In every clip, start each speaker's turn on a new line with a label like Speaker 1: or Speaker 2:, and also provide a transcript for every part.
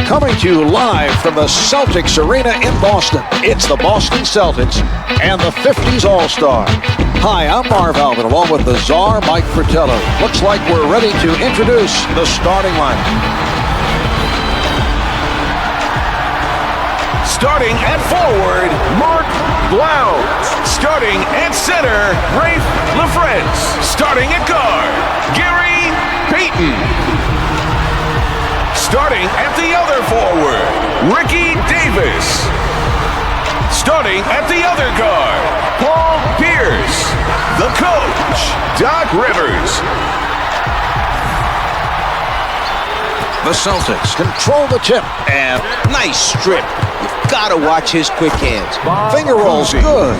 Speaker 1: Coming to you live from the Celtics Arena in Boston, it's the Boston Celtics and the 50s All-Star. Hi, I'm Marv Alvin, along with the czar, Mike Fratello. Looks like we're ready to introduce the starting lineup.
Speaker 2: Starting at forward, Mark Blount. Starting at center, Rafe LaFrance. Starting at guard, Gary Payton. Starting at the other forward, Ricky Davis. Starting at the other guard, Paul Pierce. The coach, Doc Rivers.
Speaker 1: The Celtics control the tip, and
Speaker 3: Nice strip. You've got to watch his quick hands.
Speaker 1: finger rolls good.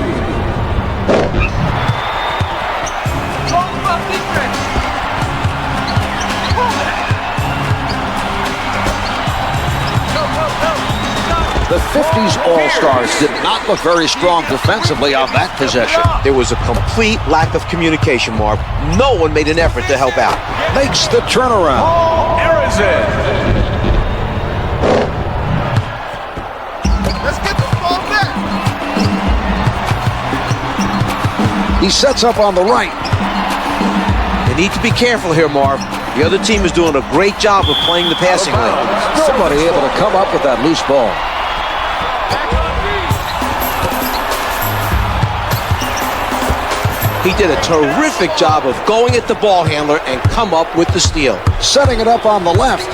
Speaker 1: The 50s All-Stars did not look very strong defensively on that possession.
Speaker 3: There was a complete lack of communication, Marv. No one made an effort to help out.
Speaker 1: Makes the turnaround.
Speaker 2: Arizin.
Speaker 4: Let's get the ball back.
Speaker 1: He sets up on the right.
Speaker 3: They need to be careful here, Marv. The other team is doing a great job of playing the passing lane.
Speaker 1: Somebody able to come up with that loose ball.
Speaker 3: He did a terrific job of going at the ball handler and come up with the steal.
Speaker 1: Setting it up on the left.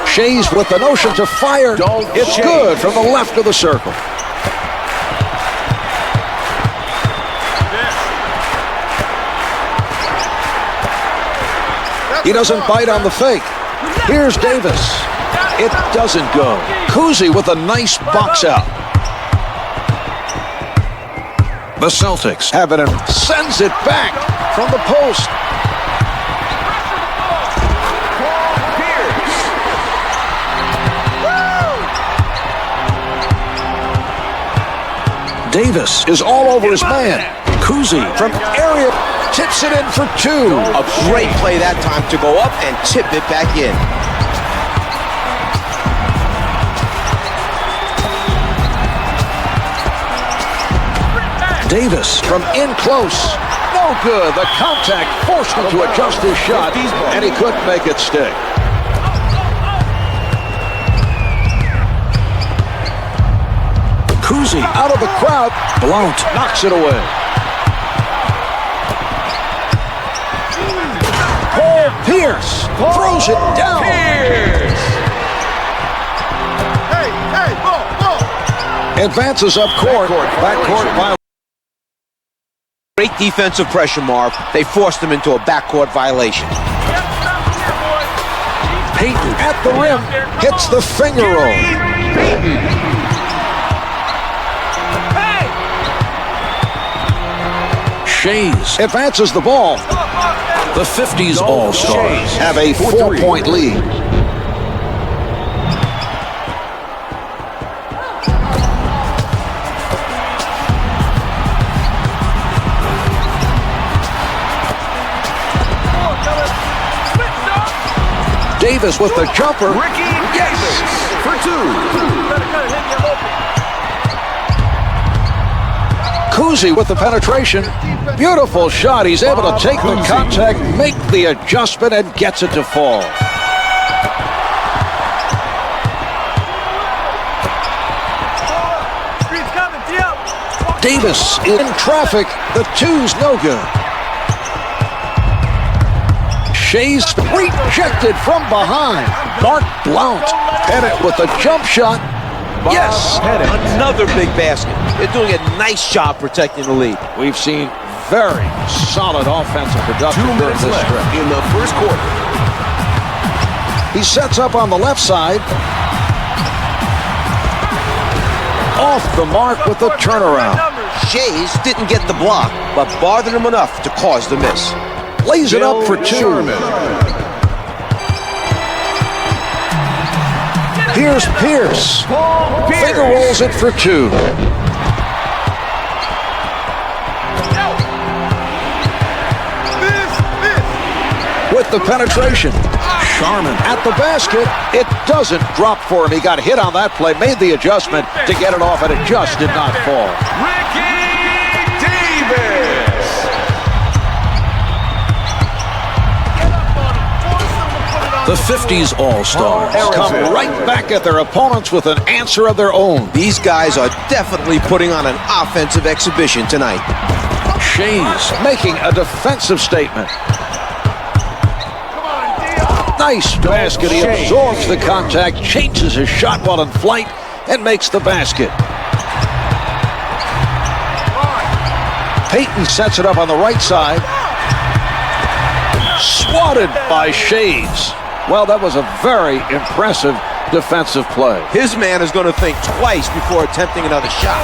Speaker 1: Shays with the notion to fire. It's
Speaker 2: Shays.
Speaker 1: good from the left of the circle. He doesn't bite on the fake. Here's Davis. It doesn't go. Kuzi with a nice box out. The Celtics have it and sends it back from the post. Davis is all over his man. Kuzi from area tips it in for two.
Speaker 3: A great play that time to go up and tip it back in.
Speaker 1: Davis from in close. No good. The contact forced him to adjust his shot, and he couldn't make it stick. Kuzi out of the crowd. Blount knocks it away. Paul Pierce throws it down.
Speaker 4: Hey, ball.
Speaker 1: Advances up court. Backcourt violation.
Speaker 3: Great defensive pressure, Marv. They forced him into a backcourt violation.
Speaker 1: Payton at the rim hits the finger roll. Shays advances the ball. The 50s All-Stars have a 4-point lead. Davis with the jumper.
Speaker 2: Ricky Davis for two.
Speaker 1: Kuzi with the penetration. Beautiful shot. He's able to take the contact, make the adjustment, and gets it to fall. Davis in traffic. The two's no good. Shays rejected from behind. Mark Blount hit it with a jump shot. Yes.
Speaker 3: Another big basket. They're doing a nice job protecting the lead.
Speaker 1: We've seen very solid offensive production
Speaker 2: 2
Speaker 1: during
Speaker 2: minutes
Speaker 1: this
Speaker 2: left
Speaker 1: stretch.
Speaker 2: in the first quarter.
Speaker 1: He sets up on the left side. Off the mark with the turnaround.
Speaker 3: Shays didn't get the block, but bothered him enough to cause the miss.
Speaker 1: Lays it up for two. Here's Pierce. Finger rolls it for two. With the penetration. Sharman at the basket. It doesn't drop for him. He got hit on that play, made the adjustment to get it off, and it just did not fall.
Speaker 2: Ricky Davis.
Speaker 1: The 50s All-Stars come right back at their opponents with an answer of their own.
Speaker 3: These guys are definitely putting on an offensive exhibition tonight.
Speaker 1: Shays making a defensive statement. Nice basket. He absorbs the contact, changes his shot while in flight, and makes the basket. Payton sets it up on the right side. Swatted by Shays. Well, that was a very impressive defensive play.
Speaker 3: His man is going to think twice before attempting another shot.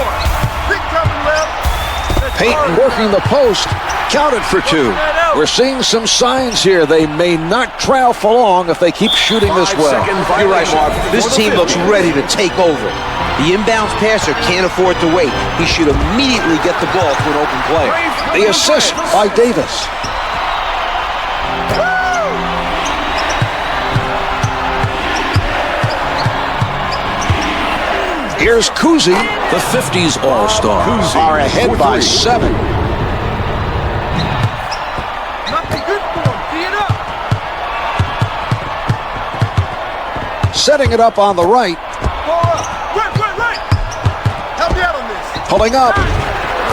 Speaker 1: Payton working the post, counted for two. We're seeing some signs here. They may not trail for long if they keep shooting this well.
Speaker 3: You're right, Mark. This team looks ready to take over. The inbounds passer can't afford to wait. He should immediately get the ball to an open player.
Speaker 1: The assist by Davis. Here's Kuzi. The 50s All-Stars are ahead by 7.
Speaker 4: Nothing good for him. Tee it up.
Speaker 1: Setting it up on the right.
Speaker 4: Ball up. Right. Help me out on this.
Speaker 1: Pulling up.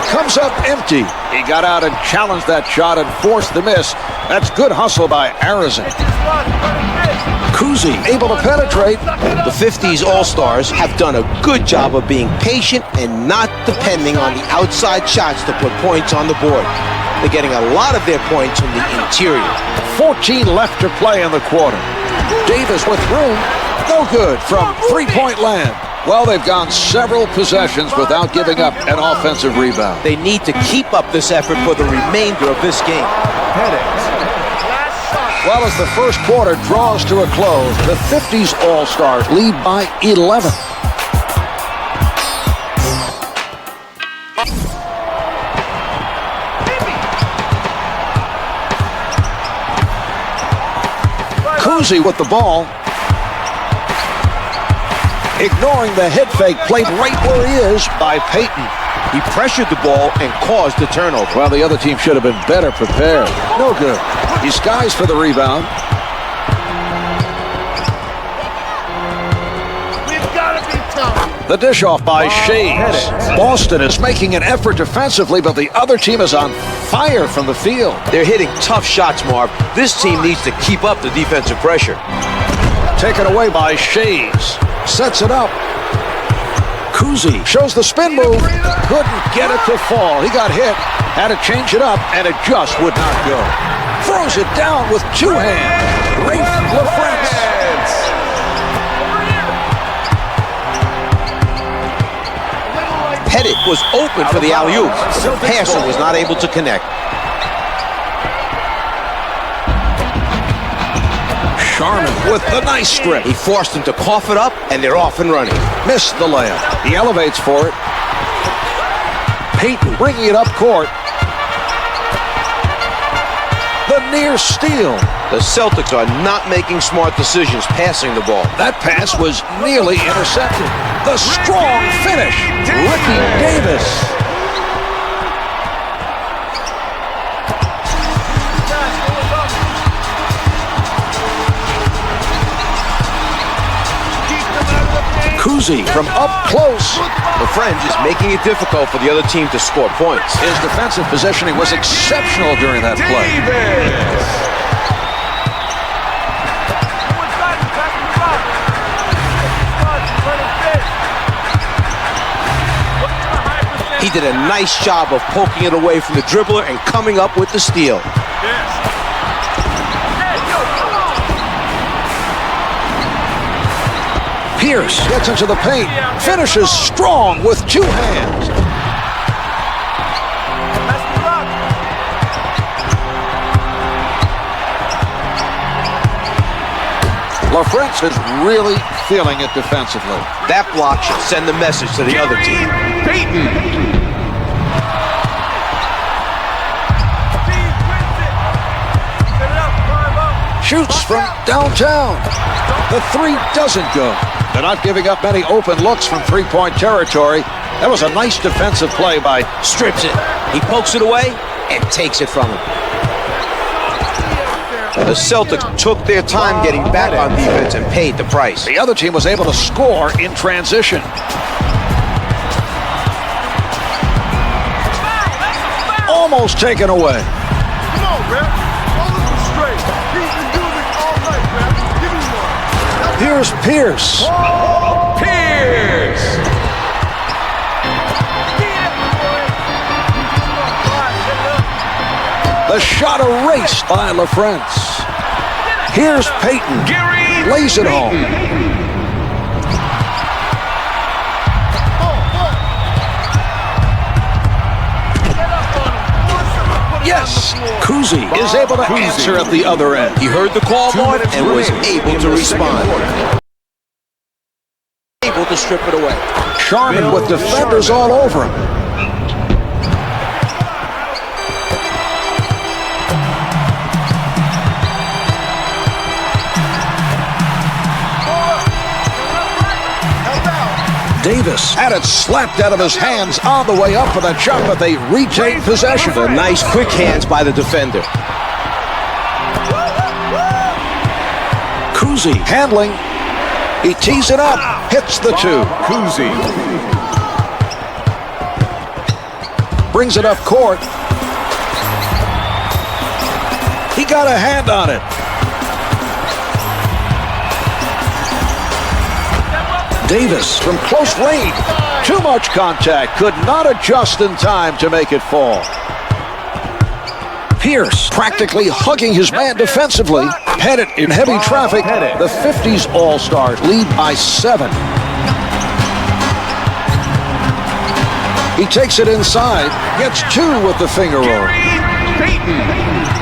Speaker 1: Comes up empty. He got out and challenged that shot and forced the miss. That's good hustle by Arizin. Kuzi able to penetrate.
Speaker 3: The 50s All-Stars have done a good job of being patient and not depending on the outside shots to put points on the board. They're getting a lot of their points from the interior.
Speaker 1: 14 left to play in the quarter. Davis with room. No good from three-point land. Well, they've gone several possessions without giving up an offensive rebound.
Speaker 3: They need to keep up this effort for the remainder of this game.
Speaker 1: Well, as the first quarter draws to a close, the 50s All-Stars lead by 11. Kuzi with the ball. Ignoring the head fake, played right where he is by Payton.
Speaker 3: He pressured the ball and caused the turnover.
Speaker 1: Well, the other team should have been better prepared. No good. He skies for the rebound.
Speaker 4: We've got to be tough.
Speaker 1: The dish off by Shays. Boston is making an effort defensively, but the other team is on fire from the field.
Speaker 3: They're hitting tough shots, Marv. This team needs to keep up the defensive pressure.
Speaker 1: Taken away by Shays. Sets it up. Kuzi shows the spin move. Couldn't get it to fall. He got hit. Had to change it up, and it just would not go. Throws it down with two hands. Rafe LaFrance.
Speaker 3: Pettit was open for the alley-oop. The passer was not able to connect.
Speaker 1: Sharman with the nice strip.
Speaker 3: He forced him to cough it up, and they're off and running.
Speaker 1: Missed the layup. He elevates for it. Payton bringing it up court. The near steal.
Speaker 3: The Celtics are not making smart decisions passing the ball.
Speaker 1: That pass was nearly intercepted. The strong finish. Ricky Davis. Kuzi from up close.
Speaker 3: LaFrance is making it difficult for the other team to score points.
Speaker 1: His defensive positioning was exceptional during that play.
Speaker 3: He did a nice job of poking it away from the dribbler and coming up with the steal.
Speaker 1: Pierce gets into the paint, finishes strong with two hands. LaFrance is really feeling it defensively.
Speaker 3: That block should send the message to the other team.
Speaker 2: Payton.
Speaker 1: Shoots from downtown. The three doesn't go. They're not giving up many open looks from three-point territory. That was a nice defensive play by...
Speaker 3: Strips it. He pokes it away and takes it from him. The Celtics took their time getting back on defense and paid the price.
Speaker 1: The other team was able to score in transition. Almost taken away.
Speaker 4: Come on, man. All of them straight. He's been doing this all night, man. Give me one.
Speaker 1: Here's Pierce.
Speaker 2: Pierce.
Speaker 1: The shot erased by LaFrance. Here's Payton.
Speaker 2: Gary
Speaker 1: Lays it home. Yes, Kuzi is able to answer at the other end.
Speaker 3: He heard the call, Marv, and was able to respond. Able to strip it away.
Speaker 1: Sharman with defenders all over him. Davis had it slapped out of his hands on the way up for the jump, but they retain possession.
Speaker 3: The nice quick hands by the defender.
Speaker 1: Kuzi handling. He tees it up, hits the two.
Speaker 2: Kuzi.
Speaker 1: Brings it up court. He got a hand on it. Davis from close range. Too much contact. Could not adjust in time to make it fall. Pierce practically hugging his man defensively. Headed in heavy traffic. The 50s All-Stars lead by 7. He takes it inside. Gets 2 with the finger roll.
Speaker 2: Payton.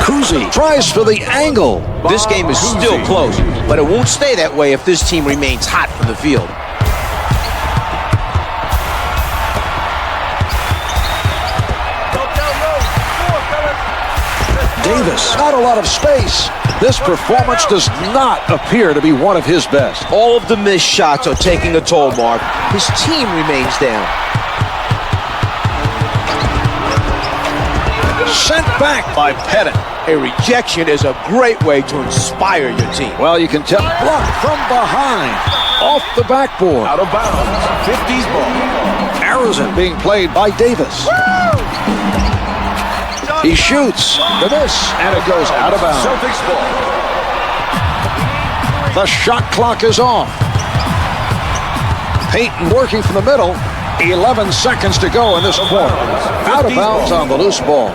Speaker 1: Kuzi tries for the angle.
Speaker 3: This game is still close, but it won't stay that way if this team remains hot from the field.
Speaker 1: Davis, not a lot of space. This performance does not appear to be one of his best.
Speaker 3: All of the missed shots are taking a toll, Mark. His team remains down.
Speaker 1: Sent back by Pettit.
Speaker 3: A rejection is a great way to inspire your team.
Speaker 1: Well, you can tell. Blocked from behind. Off the backboard.
Speaker 2: Out of bounds. 50s ball.
Speaker 1: Arizona being played by Davis. He shoots for this, and it goes out of bounds.
Speaker 2: Celtics ball.
Speaker 1: The shot clock is off. Payton working from the middle. 11 seconds to go in this quarter. Out of bounds on the loose ball.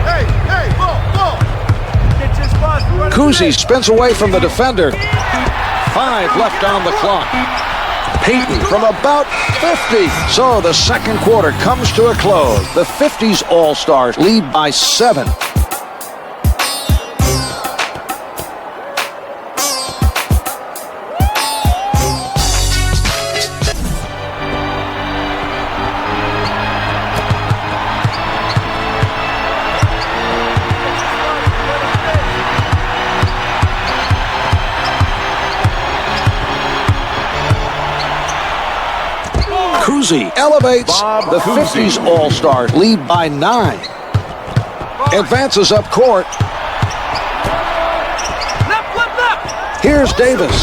Speaker 4: Hey, ball. Get your spots.
Speaker 1: Kuzi spins away from the defender. 5 left on the clock. Payton from about 50. So the second quarter comes to a close. The 50s All-Stars lead by 7. Kuzi elevates. The 50s All-Stars lead by 9. Advances up court. Here's Davis.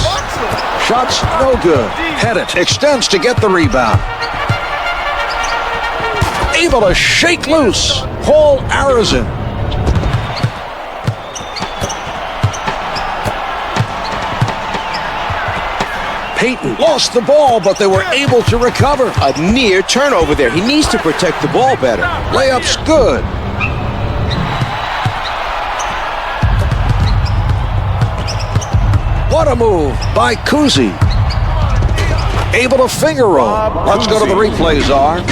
Speaker 1: Shots no good. Pettit extends to get the rebound. Able to shake loose. Paul Arizona. Payton lost the ball, but they were able to recover.
Speaker 3: A near turnover there. He needs to protect the ball better.
Speaker 1: Layup's good. What a move by Kuzi. Able to finger roll. Let's go to the replay, Czar.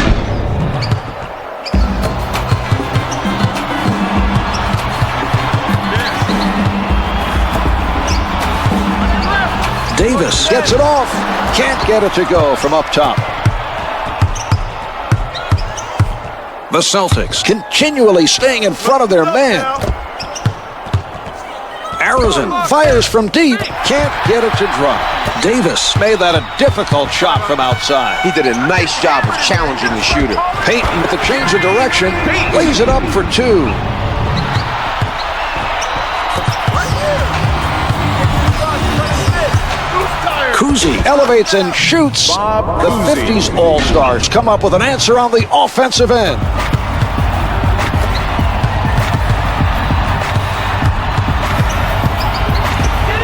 Speaker 1: Davis gets it off. Can't get it to go from up top. The Celtics continually staying in front of their man. Arizon fires from deep. Can't get it to drop. Davis made that a difficult shot from outside.
Speaker 3: He did a nice job of challenging the shooter.
Speaker 1: Payton with the change of direction. Lays it up for two. Kuzi elevates and shoots. The 50s All-Stars come up with an answer on the offensive end.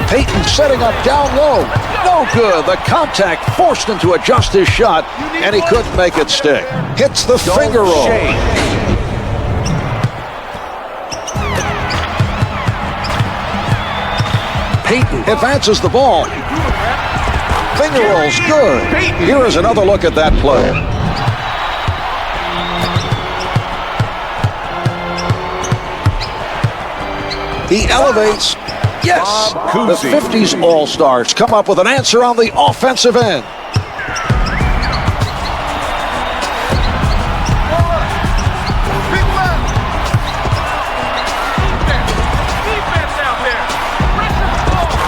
Speaker 1: Payton setting up down low. No good. The contact forced him to adjust his shot, and he couldn't make it stick. Hits the finger roll. Payton advances the ball. Finger roll's good. Here is another look at that play. He elevates. Yes, the 50s All-Stars come up with an answer on the offensive end.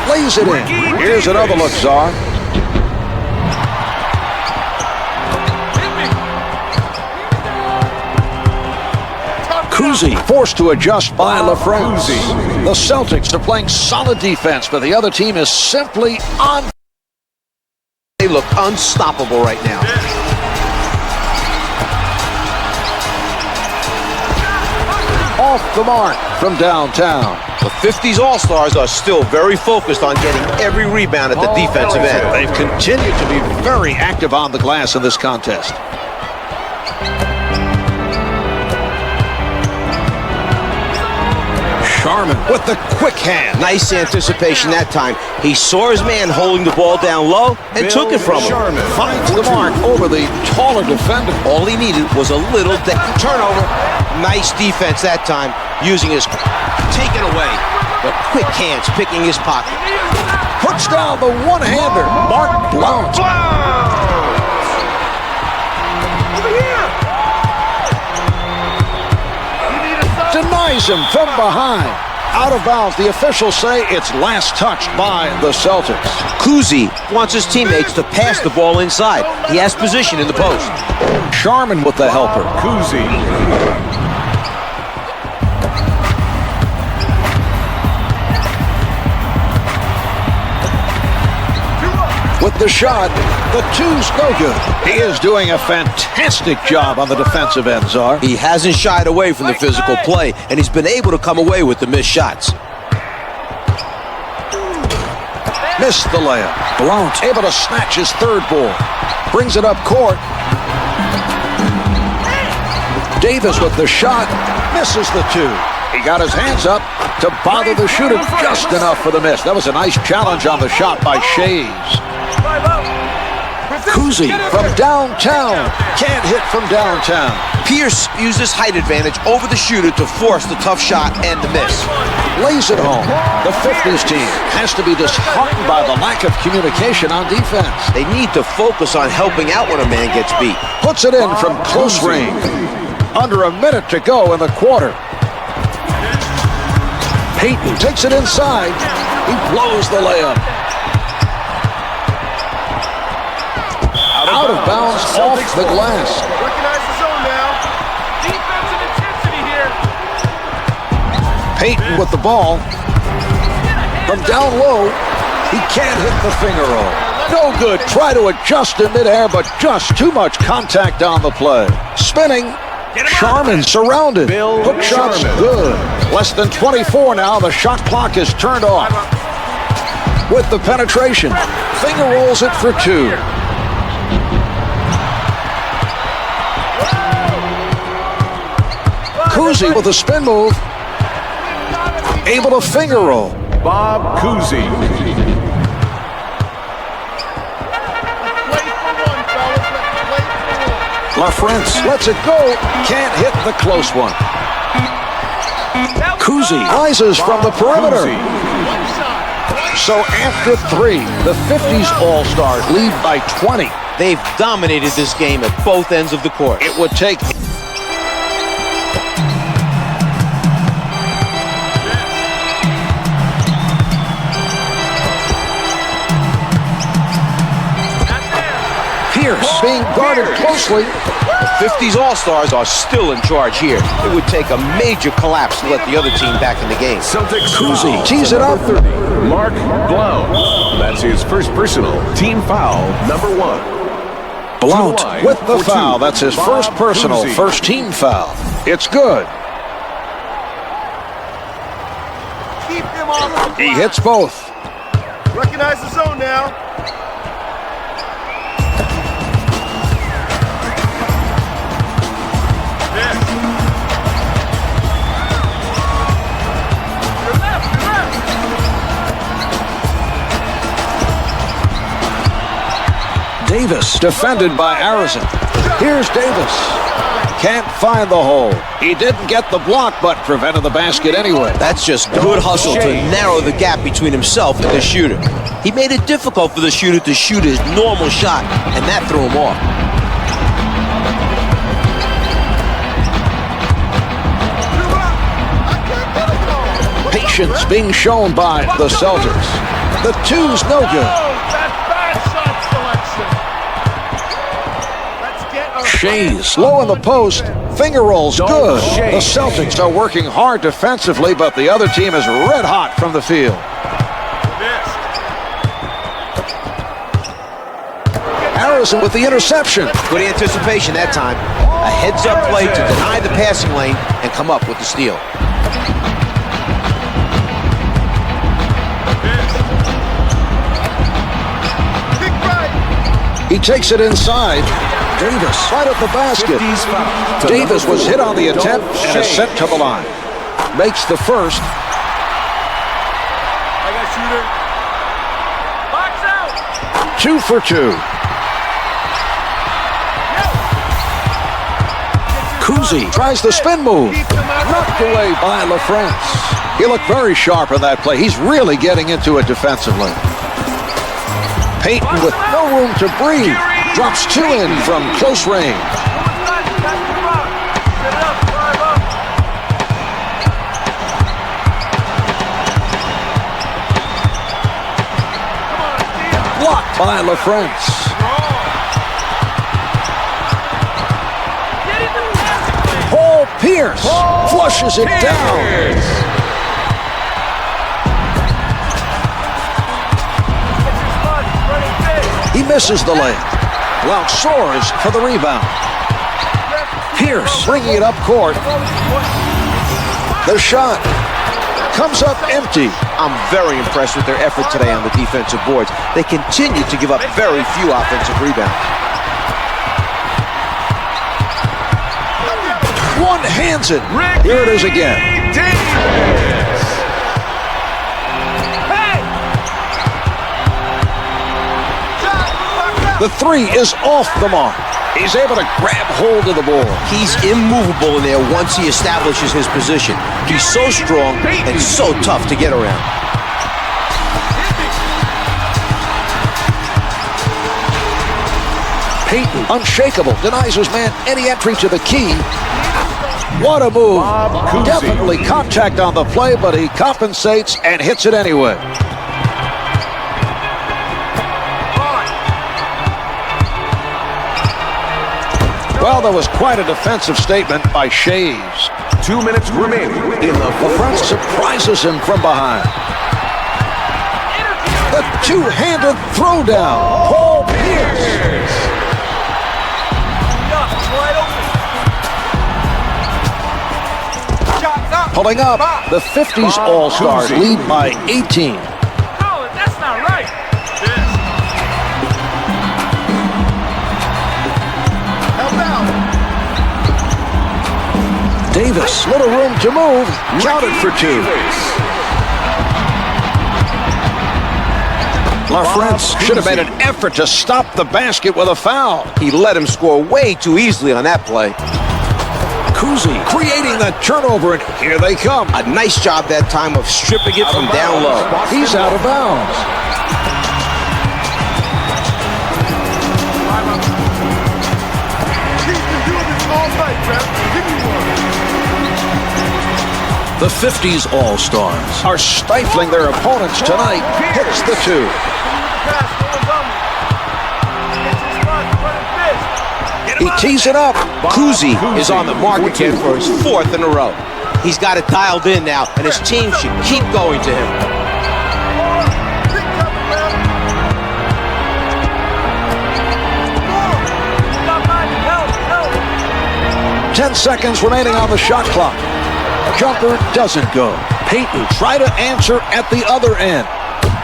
Speaker 1: Lays it in. Here's another look, Czar. Kuzi forced to adjust by LaFrance. The Celtics are playing solid defense, but the other team is simply on.
Speaker 3: They look unstoppable right now.
Speaker 1: Off the mark from downtown.
Speaker 3: The 50s All-Stars are still very focused on getting every rebound at the defensive end.
Speaker 1: They've continued to be very active on the glass in this contest. Sharman with the quick hand.
Speaker 3: Nice anticipation that time. He saw his man holding the ball down low and took it from him.
Speaker 1: Finds the mark over the taller defender.
Speaker 3: All he needed was a little turnover. Nice defense that time, using his take it away. But quick hands picking his pocket.
Speaker 1: Puts down the one-hander. Mark Blount. Denies him from behind. Out of bounds. The officials say it's last touched by the Celtics.
Speaker 3: Kuzi wants his teammates to pass the ball inside. He has position in the post.
Speaker 1: Sharman with the helper.
Speaker 2: Kuzi.
Speaker 1: With the shot, the two's no good. He is doing a fantastic job on the defensive end, Czar.
Speaker 3: He hasn't shied away from the physical play, and he's been able to come away with the missed shots.
Speaker 1: Missed the layup. Blount able to snatch his third ball. Brings it up court. Davis with the shot. Misses the two. He got his hands up to bother the shooter just enough for the miss. That was a nice challenge on the shot by Shays. Kuzi from downtown. Can't hit from downtown.
Speaker 3: Pierce used his height advantage over the shooter to force the tough shot and the miss.
Speaker 1: Lays it home. The 50s team has to be disheartened by the lack of communication on defense.
Speaker 3: They need to focus on helping out when a man gets beat.
Speaker 1: Puts it in from close range. Under a minute to go in the quarter. Payton takes it inside. He blows the layup. Out of bounds off the glass.
Speaker 4: Recognize the zone now. Defensive intensity here.
Speaker 1: Payton with the ball. From down low, he can't hit the finger roll. No good. Try to adjust in midair, but just too much contact on the play. Spinning. Sharman surrounded. Hook shot's good. Less than 24 now. The shot clock is turned off. With the penetration. Finger rolls it for two. Kuzi with a spin move. Able to finger roll.
Speaker 2: Bob Kuzi.
Speaker 1: LaFrance lets it go. Can't hit the close one. Kuzi rises from the perimeter. So after 3, the 50s All-Stars lead by 20.
Speaker 3: They've dominated this game at both ends of the court.
Speaker 1: It would take... Pierce being guarded closely.
Speaker 3: The 50s All-Stars are still in charge here. It would take a major collapse to let the other team back in the game.
Speaker 2: Celtics
Speaker 1: Kuzi
Speaker 2: foul
Speaker 1: tees
Speaker 2: to
Speaker 1: it up.
Speaker 2: number 30, Mark Blount. That's his first personal. Team foul, number 1.
Speaker 1: Blount
Speaker 2: line
Speaker 1: with the
Speaker 2: for
Speaker 1: foul.
Speaker 2: 2.
Speaker 1: That's his
Speaker 2: Bob
Speaker 1: first personal,
Speaker 2: Cousy.
Speaker 1: first team foul. It's good.
Speaker 4: Keep him off the
Speaker 1: He
Speaker 4: glass.
Speaker 1: hits both.
Speaker 4: Recognize the zone now.
Speaker 1: Davis defended by Arizon. Here's Davis. Can't find the hole. He didn't get the block, but prevented the basket anyway.
Speaker 3: That's just good hustle to narrow the gap between himself and the shooter. He made it difficult for the shooter to shoot his normal shot, and that threw him off.
Speaker 1: Patience being shown by the Celtics. The 2's no good. Shays low in the post. Finger rolls good. The Celtics are working hard defensively, but the other team is red hot from the field. Harrison with the interception.
Speaker 3: Good anticipation that time. A heads-up play to deny the passing lane and come up with the steal.
Speaker 1: He takes it inside. Davis right at the basket. Davis was hit on the attempt and is sent to the line. Makes the first.
Speaker 4: I got shooter. Box out.
Speaker 1: 2 for 2. Kuzi tries the spin move. Knocked away by LaFrance. He looked very sharp in that play. He's really getting into it defensively. Payton with no room to breathe. Drops 2 in from close range. Blocked by LaFrance. Paul Pierce flushes it down. He misses the layup. Blount soars for the rebound. Pierce bringing it up court. The shot comes up empty.
Speaker 3: I'm very impressed with their effort today on the defensive boards. They continue to give up very few offensive rebounds.
Speaker 1: One hands it. Here it is again. The 3 is off the mark. He's able to grab hold of the ball.
Speaker 3: He's immovable in there once he establishes his position. He's so strong and so tough to get around.
Speaker 1: Payton, unshakable, denies his man any entry to the key. What a move. Definitely contact on the play, but he compensates and hits it anyway. Well, there was quite a defensive statement by Shays.
Speaker 2: 2 minutes remaining in the
Speaker 1: LaFrance surprises him from behind. The two-handed throwdown. Paul Pierce. Pulling up, the 50s All-Stars lead by 18.
Speaker 4: That's not right. Help out.
Speaker 1: Davis, little room to move, counted for 2. LaFrance should have made an effort to stop the basket with a foul.
Speaker 3: He let him score way too easily on that play.
Speaker 1: Kuzi creating a turnover, and here they come.
Speaker 3: A nice job that time of stripping it from down low.
Speaker 1: He's out of bounds.
Speaker 4: He's been doing this all night, man. Give me one.
Speaker 1: The 50s All-Stars are stifling their opponents tonight. Hits the two. He tees it up.
Speaker 3: Kuzi is on the mark again for his 4th in a row. He's got it dialed in now, and his team should keep going to him.
Speaker 1: 10 seconds remaining on the shot clock. Jumper doesn't go. Payton try to answer at the other end.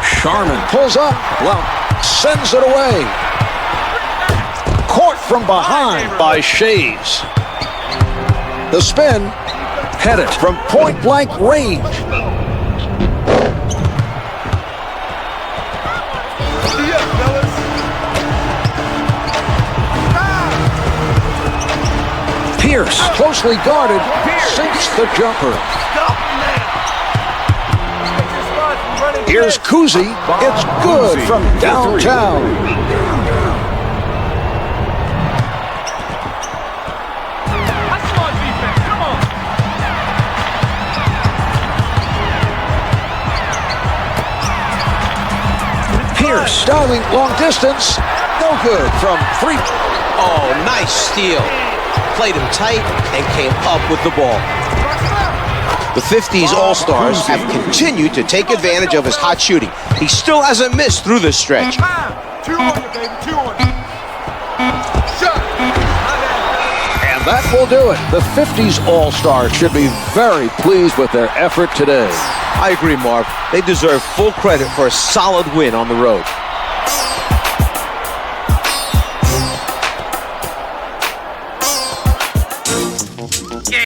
Speaker 1: Sharman pulls up. Well, sends it away. Caught from behind by Shays. The spin, headed from point-blank range. Pierce, closely guarded, sinks the jumper. Here's Kuzi. It's good from downtown. Pierce, diving long distance. No good from 3.
Speaker 3: Oh, nice steal. Played him tight and came up with the ball. The 50s All-Stars have continued to take advantage of his hot shooting. He still hasn't missed through this stretch.
Speaker 4: 2 on you, baby. 2 on you. Shot.
Speaker 1: And that will do it. The 50s All-Stars should be very pleased with their effort today.
Speaker 3: I agree, Marv. They deserve full credit for a solid win on the road.